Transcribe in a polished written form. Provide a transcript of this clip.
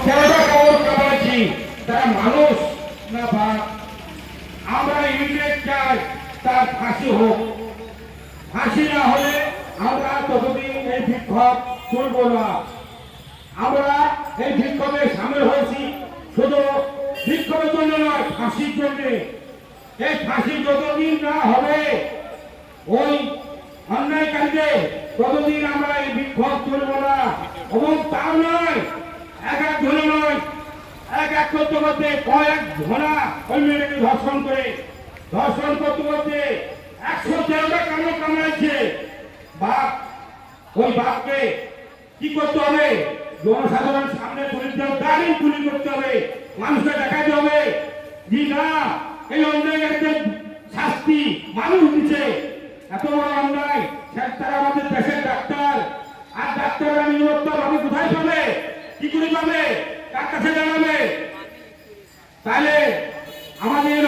তেরোটা কবর কামাচ্ছি, তারা মানুষ না বাপ। আমরা ইউনিট চাই তার ফাঁসি হোক, ফাঁসি না হলে আমরা ততদিন এই বিক্ষোভ চলবো না। আমরা এই বিক্ষোভে সামিল হয়েছি শুধু বিক্ষোভের জন্য নয়, ফাঁসির জন্য। এই ফাঁসি যতদিন না হবে ওই অন্যায়কারীদের, ততদিন আমরা এই বিক্ষোভ চলবো না। এবং তাও নয়, এক এক ধরে নয়, এক এক করতে করতে কয়েক ঘোড়া ওই মেয়েটাকে ধর্ষণ করতে করতে 113টা কামড় কামড়াচ্ছে। বাপ, ওই বাপকে কি করতে হবে? জনসাধারণ সামনে তুলে দিতে হবে, দাঁড়িয়ে তুলে করতে হবে, মানুষকে দেখাতে হবে যে না, এই অন্যায়কারীদের শাস্তি মানুষ দিচ্ছে। এত বড় অন্যায়, তারা আমাদের দেশের ডাক্তার, আর ডাক্তাররা নিরাপত্তা ভাবে কোথায় পাবে? কি করে পাবে? কার কাছে জানাবে? তাহলে আমাদের